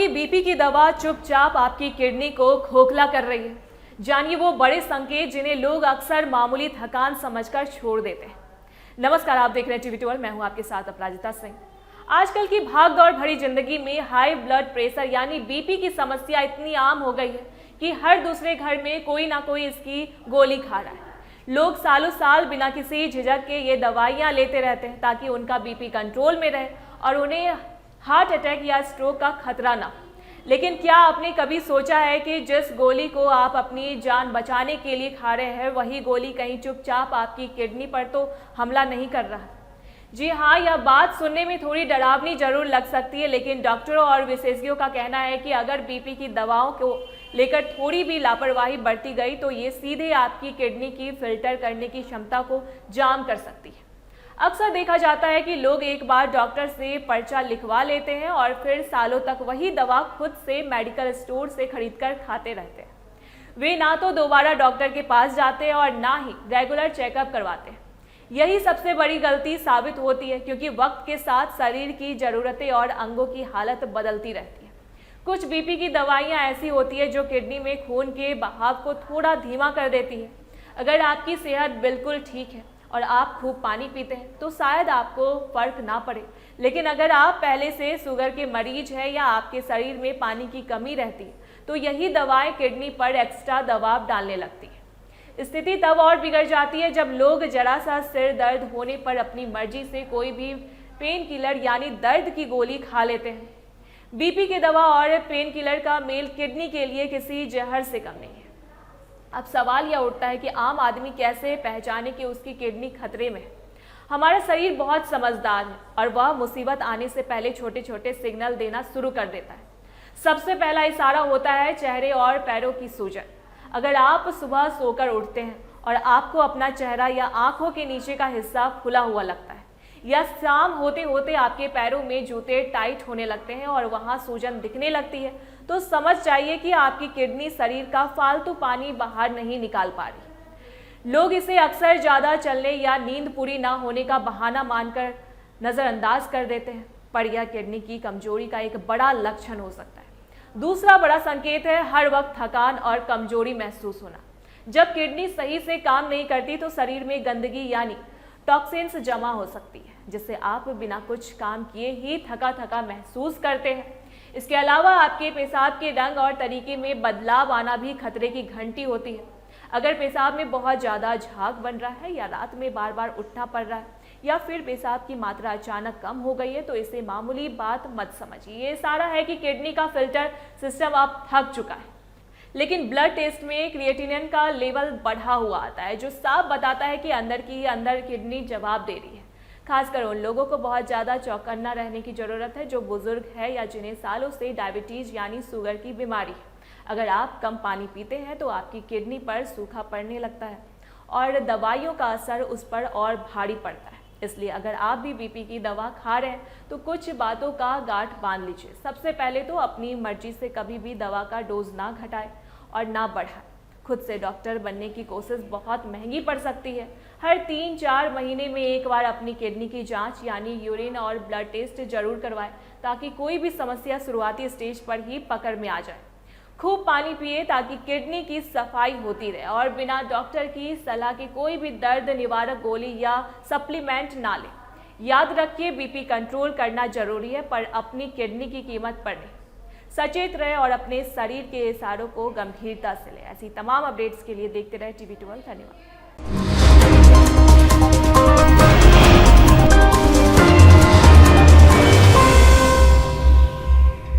आपकी बीपी की दवा चुपचाप आपकी किडनी को खोखला कर रही है। जानिए वो बड़े संकेत जिन्हें लोग अक्सर मामूली थकान समझकर छोड़ देते हैं। नमस्कार, आप देख रहे हैं टीवी 12। मैं हूं आपके साथ अपराजिता सिंह। आजकल की भागदौड़ भरी जिंदगी में हाई ब्लड प्रेशर यानी बीपी की समस्या इतनी आम हो गई है कि हर दूसरे घर में कोई ना कोई इसकी गोली खा रहा है। लोग सालों साल बिना किसी झिझक के ये दवाइयां लेते रहते हैं ताकि उनका बीपी कंट्रोल में रहे और उन्हें हार्ट अटैक या स्ट्रोक का खतरा ना हो। लेकिन क्या आपने कभी सोचा है कि जिस गोली को आप अपनी जान बचाने के लिए खा रहे हैं वही गोली कहीं चुपचाप आपकी किडनी पर तो हमला नहीं कर रहा? जी हाँ, यह बात सुनने में थोड़ी डरावनी जरूर लग सकती है, लेकिन डॉक्टरों और विशेषज्ञों का कहना है कि अगर बीपी की दवाओं को लेकर थोड़ी भी लापरवाही बरती गई तो ये सीधे आपकी किडनी की फिल्टर करने की क्षमता को जाम कर सकती है। अक्सर देखा जाता है कि लोग एक बार डॉक्टर से पर्चा लिखवा लेते हैं और फिर सालों तक वही दवा खुद से मेडिकल स्टोर से खरीदकर खाते रहते हैं। वे ना तो दोबारा डॉक्टर के पास जाते हैं और ना ही रेगुलर चेकअप करवाते हैं। यही सबसे बड़ी गलती साबित होती है, क्योंकि वक्त के साथ शरीर की ज़रूरतें और अंगों की हालत बदलती रहती है। कुछ बीपी की दवाइयाँ ऐसी होती है जो किडनी में खून के बहाव को थोड़ा धीमा कर देती है। अगर आपकी सेहत बिल्कुल ठीक है और आप खूब पानी पीते हैं तो शायद आपको फर्क ना पड़े, लेकिन अगर आप पहले से शुगर के मरीज हैं या आपके शरीर में पानी की कमी रहती है तो यही दवाएं किडनी पर एक्स्ट्रा दबाव डालने लगती है। स्थिति तब और बिगड़ जाती है जब लोग जरा सा सिर दर्द होने पर अपनी मर्जी से कोई भी पेन किलर यानी दर्द की गोली खा लेते हैं। बीपी की दवा और पेन किलर का मेल किडनी के लिए किसी जहर से कम नहीं है। अब सवाल यह उठता है कि आम आदमी कैसे पहचाने कि उसकी किडनी खतरे में है। हमारा शरीर बहुत समझदार है और वह मुसीबत आने से पहले छोटे छोटे सिग्नल देना शुरू कर देता है। सबसे पहला इशारा होता है चेहरे और पैरों की सूजन। अगर आप सुबह सोकर उठते हैं और आपको अपना चेहरा या आंखों के नीचे का हिस्सा खुला हुआ लगता है, या शाम होते होते आपके पैरों में जूते टाइट होने लगते हैं और वहां सूजन दिखने लगती है, तो समझ जाइए कि आपकी किडनी शरीर का फालतू पानी बाहर नहीं निकाल पा रही। लोग इसे अक्सर ज़्यादा चलने या नींद पूरी ना होने का बहाना मानकर नज़रअंदाज कर देते हैं, पर यह किडनी की कमजोरी का एक बड़ा लक्षण हो सकता है। दूसरा बड़ा संकेत है हर वक्त थकान और कमजोरी महसूस होना। जब किडनी सही से काम नहीं करती तो शरीर में गंदगी यानी टॉक्सिन्स जमा हो सकती है, जिससे आप बिना कुछ काम किए ही थका थका महसूस करते हैं। इसके अलावा आपके पेशाब के रंग और तरीके में बदलाव आना भी खतरे की घंटी होती है। अगर पेशाब में बहुत ज़्यादा झाग बन रहा है या रात में बार बार उठना पड़ रहा है या फिर पेशाब की मात्रा अचानक कम हो गई है तो इसे मामूली बात मत समझिए। ये इशारा है कि किडनी का फिल्टर सिस्टम अब थक चुका है। लेकिन ब्लड टेस्ट में क्रिएटिनिन का लेवल बढ़ा हुआ आता है, जो साफ बताता है कि अंदर किडनी जवाब दे रही है। खासकर उन लोगों को बहुत ज़्यादा चौकन्ना रहने की ज़रूरत है जो बुजुर्ग है या जिन्हें सालों से डायबिटीज़ यानी शुगर की बीमारी है। अगर आप कम पानी पीते हैं तो आपकी किडनी पर सूखा पड़ने लगता है और दवाइयों का असर उस पर और भारी पड़ता है। इसलिए अगर आप भी बीपी की दवा खा रहे हैं तो कुछ बातों का गांठ बांध लीजिए। सबसे पहले तो अपनी मर्जी से कभी भी दवा का डोज ना घटाएं और ना बढ़ाएं। खुद से डॉक्टर बनने की कोशिश बहुत महंगी पड़ सकती है। हर 3-4 महीने में एक बार अपनी किडनी की जांच यानी यूरिन और ब्लड टेस्ट जरूर करवाएं, ताकि कोई भी समस्या शुरुआती स्टेज पर ही पकड़ में आ जाए। खूब पानी पिए ताकि किडनी की सफाई होती रहे और बिना डॉक्टर की सलाह के कोई भी दर्द निवारक गोली या सप्लीमेंट ना लें। याद रखिए, बीपी कंट्रोल करना जरूरी है पर अपनी किडनी की कीमत पर नहीं। सचेत रहे और अपने शरीर के इशारों को गंभीरता से लें। ऐसी तमाम अपडेट्स के लिए देखते रहे टीवी 12। धन्यवाद।